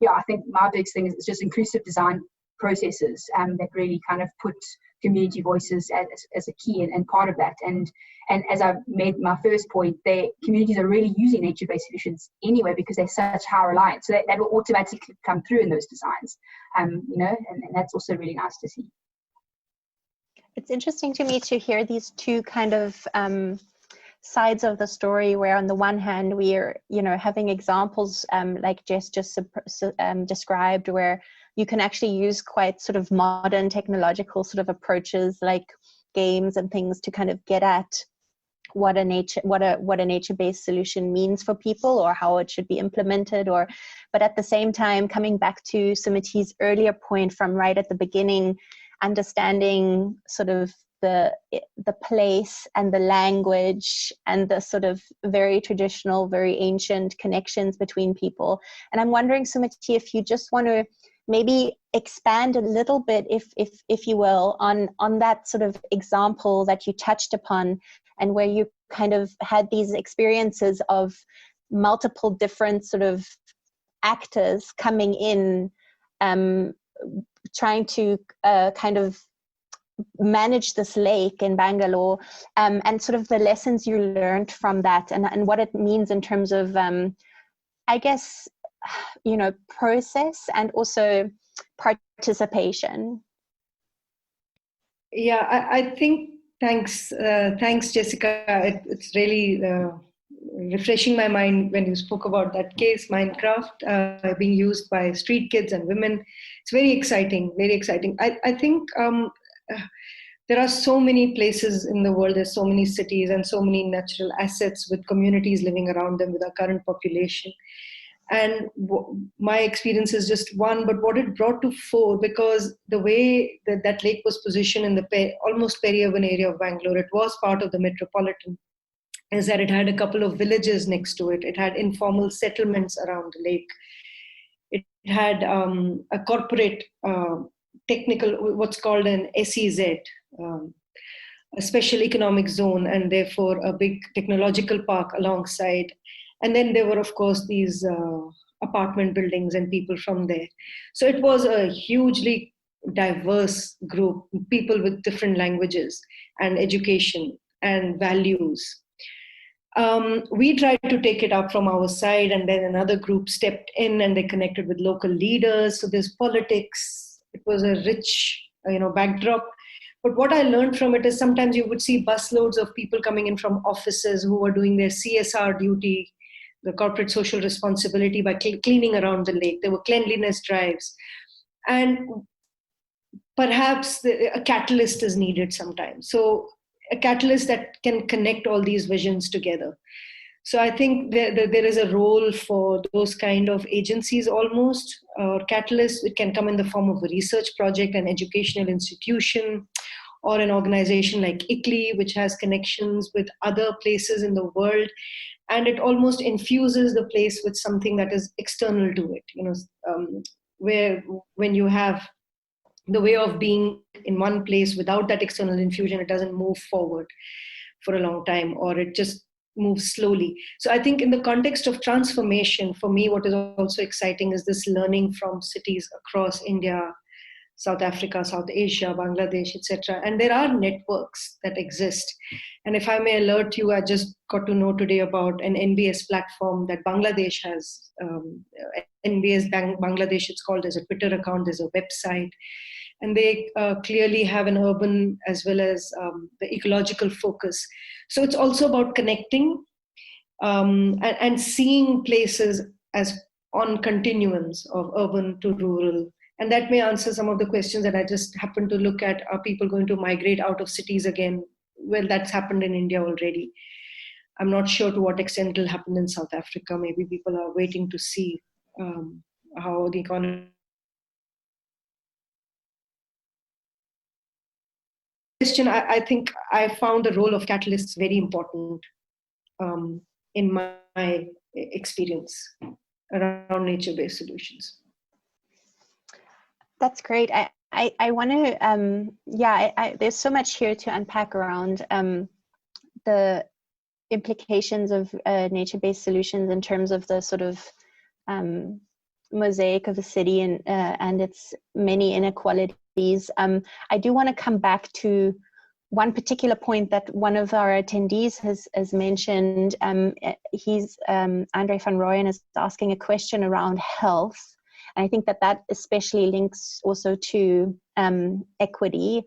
yeah, I think my big thing is just inclusive design processes that really kind of put community voices as a key and part of that. And as I made my first point, communities are really using nature-based solutions anyway because they're such high reliance. So that will automatically come through in those designs, and that's also really nice to see. It's interesting to me to hear these two kind of sides of the story, where on the one hand we are, having examples like Jess just described, where you can actually use quite sort of modern technological sort of approaches like games and things to kind of get at what a nature-based solution means for people, or how it should be implemented, but at the same time, coming back to Sumetee's earlier point from right at the beginning, understanding sort of the place and the language and the sort of very traditional, very ancient connections between people. And I'm wondering, Sumetee, if you just want to maybe expand a little bit, if you will, on that sort of example that you touched upon, and where you kind of had these experiences of multiple different sort of actors coming in, trying to kind of manage this lake in Bangalore, and sort of the lessons you learned from that, and what it means in terms of, I guess, process and also participation. Yeah, I think thanks Jessica. It's really refreshing my mind when you spoke about that case, Minecraft, being used by street kids and women. It's very exciting, very exciting. I think there are so many places in the world, there's so many cities and so many natural assets with communities living around them with our current population. And my experience is just one, but what it brought to fore, because the way that lake was positioned in the almost peri-urban area of Bangalore, it was part of the metropolitan, is that it had a couple of villages next to it. It had informal settlements around the lake. It had a corporate technical, what's called an SEZ, a special economic zone, and therefore a big technological park alongside. And then there were, of course, these apartment buildings and people from there. So it was a hugely diverse group, people with different languages and education and values. We tried to take it up from our side, and then another group stepped in and they connected with local leaders. So there's politics. It was a rich, backdrop. But what I learned from it is sometimes you would see busloads of people coming in from offices who were doing their CSR duty, the corporate social responsibility, by cleaning around the lake. There were cleanliness drives. And perhaps a catalyst is needed sometimes. So a catalyst that can connect all these visions together. So I think there is a role for those kind of agencies almost, or catalysts. It can come in the form of a research project, an educational institution, or an organization like ICLEI, which has connections with other places in the world. And it almost infuses the place with something that is external to it, where when you have the way of being in one place without that external infusion, it doesn't move forward for a long time, or it just moves slowly. So I think in the context of transformation, for me, what is also exciting is this learning from cities across India, South Africa, South Asia, Bangladesh, etc. And there are networks that exist. And if I may alert you, I just got to know today about an NBS platform that Bangladesh has. NBS Bangladesh, it's called. There's a Twitter account, there's a website. And they clearly have an urban as well as the ecological focus. So it's also about connecting and seeing places as on continuums of urban to rural. And that may answer some of the questions that I just happened to look at. Are people going to migrate out of cities again? Well, that's happened in India already. I'm not sure to what extent it will happen in South Africa. Maybe people are waiting to see how the economy. I think I found the role of catalysts very important in my experience around nature-based solutions. That's great. I want to, there's so much here to unpack around the implications of nature-based solutions in terms of the sort of mosaic of the city and its many inequalities. I do want to come back to one particular point that one of our attendees has mentioned. He's Andre van Rooyen is asking a question around health. And I think that especially links also to equity.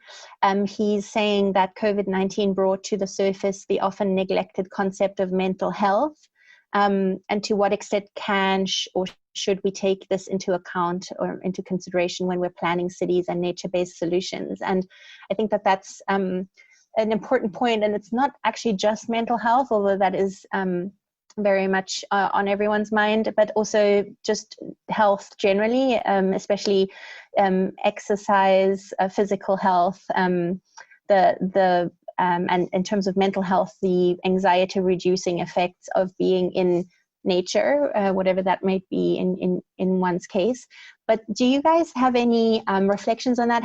He's saying that COVID-19 brought to the surface the often neglected concept of mental health, and to what extent can or should we take this into account or into consideration when we're planning cities and nature-based solutions. And I think that that's an important point, and it's not actually just mental health, although that is very much on everyone's mind, but also just health generally, especially exercise, physical health, and in terms of mental health, the anxiety reducing effects of being in nature, whatever that might be in one's case. But do you guys have any reflections on that?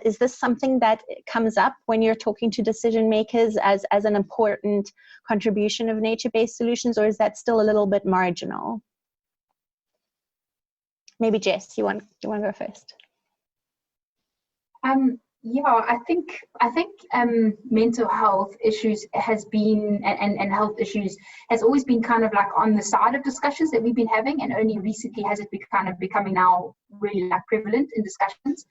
Is this something that comes up when you're talking to decision makers as an important contribution of nature-based solutions, or is that still a little bit marginal? Maybe Jess, you want to go first? Yeah, I think mental health issues has been and health issues has always been kind of like on the side of discussions that we've been having, and only recently has it becoming now really like prevalent in discussions.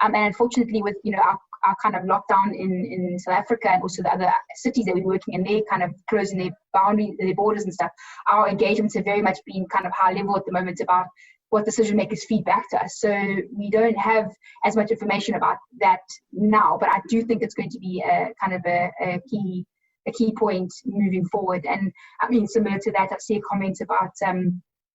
And unfortunately, with our kind of lockdown in South Africa and also the other cities that we're working in, they're kind of closing their boundaries, their borders and stuff. Our engagements have very much been kind of high level at the moment about what decision makers feed back to us. So we don't have as much information about that now, but I do think it's going to be a kind of a key point moving forward. And I mean, similar to that, I've seen comments about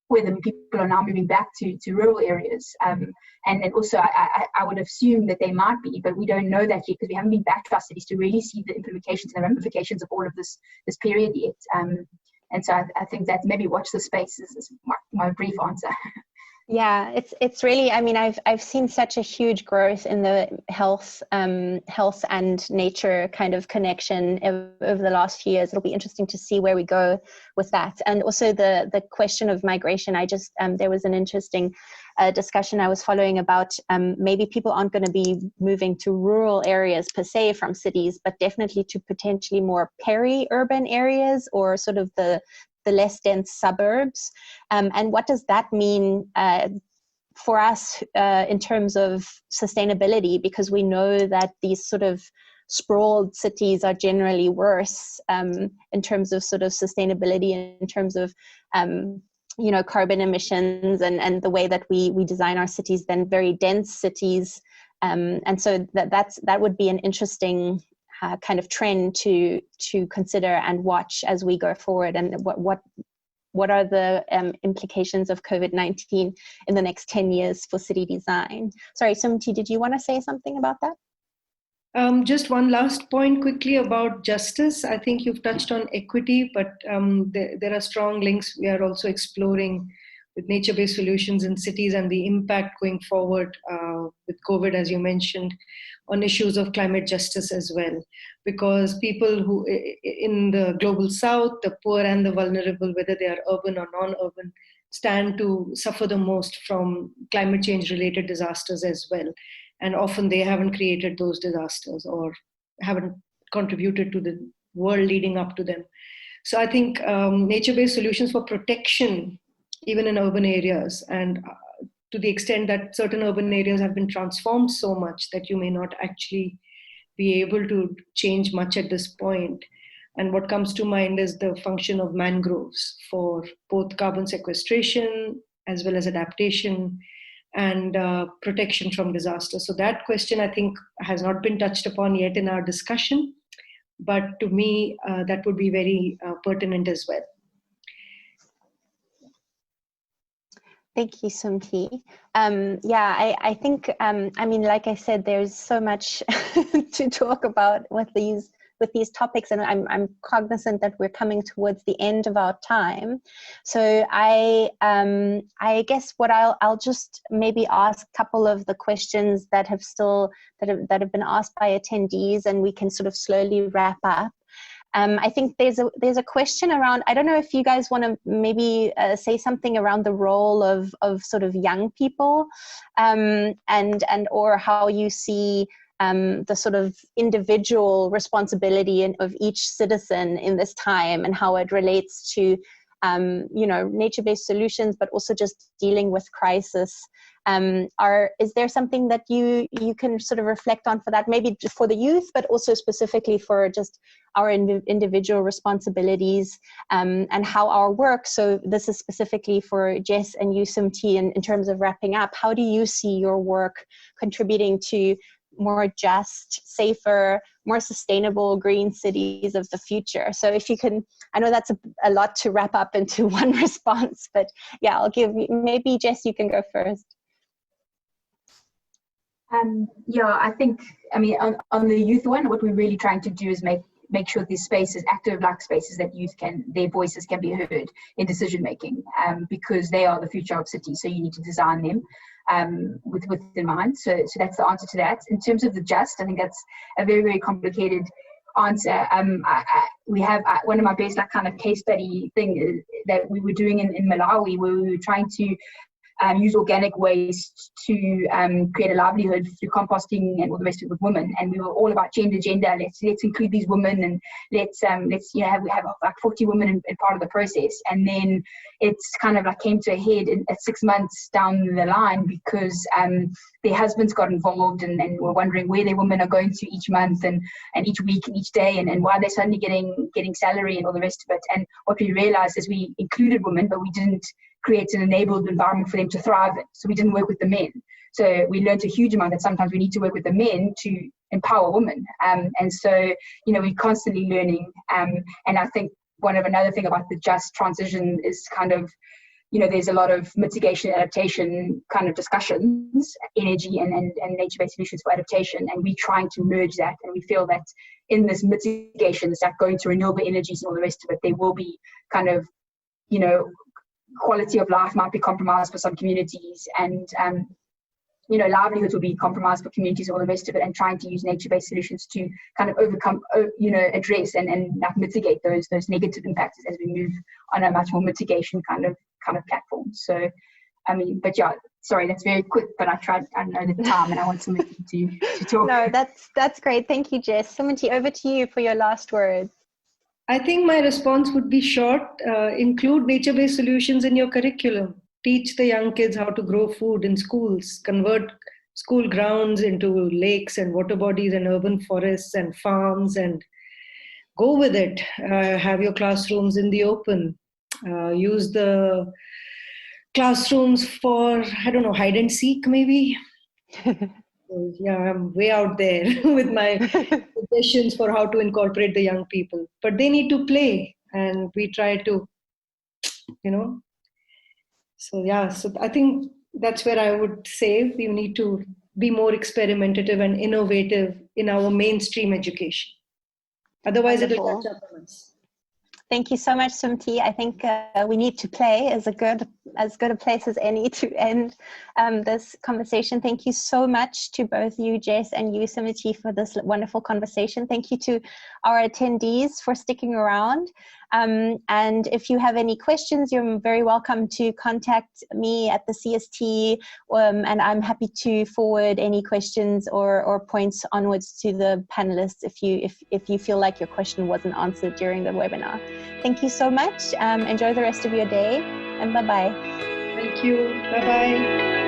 whether people are now moving back to rural areas. And also I would assume that they might be, but we don't know that yet because we haven't been back to our cities to really see the implications and the ramifications of all of this period yet. And so I think that maybe watch the space is my brief answer. Yeah, it's really, I mean, I've seen such a huge growth in the health and nature kind of connection over the last few years. It'll be interesting to see where we go with that. And also the question of migration. I just, there was an interesting discussion I was following about maybe people aren't going to be moving to rural areas per se from cities, but definitely to potentially more peri-urban areas or sort of the less dense suburbs. And what does that mean for us in terms of sustainability? Because we know that these sort of sprawled cities are generally worse in terms of sort of sustainability, in terms of carbon emissions and the way that we design our cities than very dense cities. And so that would be an interesting kind of trend to consider and watch as we go forward, and what are the implications of COVID-19 in the next 10 years for city design? Sorry, Sumetee, did you want to say something about that? Just one last point quickly about justice. I think you've touched on equity, but there are strong links we are also exploring with nature-based solutions in cities and the impact going forward with COVID, as you mentioned, on issues of climate justice as well. Because people who in the global south, the poor and the vulnerable, whether they are urban or non-urban, stand to suffer the most from climate change related disasters as well. And often they haven't created those disasters or haven't contributed to the world leading up to them. So I think nature-based solutions for protection, even in urban areas, and to the extent that certain urban areas have been transformed so much that you may not actually be able to change much at this point. And what comes to mind is the function of mangroves for both carbon sequestration as well as adaptation and protection from disaster. So that question, I think, has not been touched upon yet in our discussion, but to me, that would be very pertinent as well. Thank you, Sumetee. Yeah, I think, I mean, like I said, there's so much to talk about with these topics, and I'm cognizant that we're coming towards the end of our time. So I guess what I'll just maybe ask a couple of the questions that have been asked by attendees, and we can sort of slowly wrap up. I think there's a question around, I don't know if you guys want to maybe say something around the role of sort of young people, and or how you see the sort of individual responsibility of each citizen in this time, and how it relates to nature-based solutions, but also just dealing with crisis. Is there something that you can sort of reflect on for that, maybe just for the youth, but also specifically for just our individual responsibilities, and how our work, so this is specifically for Jess and you, Sumetee, in terms of wrapping up, how do you see your work contributing to more just, safer, more sustainable green cities of the future? So if you can, I know that's a lot to wrap up into one response, but yeah, I'll give you, maybe Jess, you can go first. Yeah, I think, I mean, on the youth one, what we're really trying to do is make sure these spaces, active like spaces, that youth their voices can be heard in decision making, because they are the future of cities. So you need to design them with in mind. So that's the answer to that. In terms of the just, I think that's a very, very complicated answer. We have one of my best kind of case study thing that we were doing in Malawi, where we were trying to use organic waste to create a livelihood through composting and all the rest of it with women. And we were all about gender. Let's include these women, and let's have like 40 women in part of the process. And then it's kind of like came to a head at 6 months down the line, because their husbands got involved and were wondering where their women are going to each month and each week and each day, and why they're suddenly getting salary and all the rest of it. And what we realized is we included women, but we didn't create an enabled environment for them to thrive in. So we didn't work with the men. So we learned a huge amount that sometimes we need to work with the men to empower women. And so, we're constantly learning. And I think another thing about the just transition is kind of, there's a lot of mitigation, adaptation kind of discussions, energy and nature-based solutions for adaptation. And we're trying to merge that. And we feel that in this mitigation, it's like going to renewable energies and all the rest of it, there will be kind of, quality of life might be compromised for some communities, and livelihoods will be compromised for communities, all the rest of it, and trying to use nature-based solutions to kind of overcome, address and mitigate those negative impacts as we move on a much more mitigation kind of platform. So, I mean, but yeah, sorry, that's very quick, but I know the time, and I want somebody to talk. No, that's great. Thank you, Jess. Sumetee, over to you for your last words. I think my response would be short. Include nature-based solutions in your curriculum. Teach the young kids how to grow food in schools. Convert school grounds into lakes and water bodies and urban forests and farms, and go with it. Have your classrooms in the open. Use the classrooms for, I don't know, hide and seek maybe. Yeah, I'm way out there with my suggestions for how to incorporate the young people. But they need to play, and we try to, So yeah, so I think that's where I would say we need to be more experimentative and innovative in our mainstream education. Otherwise, it will catch up on us. Thank you so much, Sumetee. I think we need to play as good a place as any to end this conversation. Thank you so much to both you, Jess, and you, Sumetee, for this wonderful conversation. Thank you to our attendees for sticking around. And if you have any questions, you're very welcome to contact me at the CST, and I'm happy to forward any questions or points onwards to the panelists if you feel like your question wasn't answered during the webinar. Thank you so much. Enjoy the rest of your day, and bye-bye. Thank you. Bye-bye.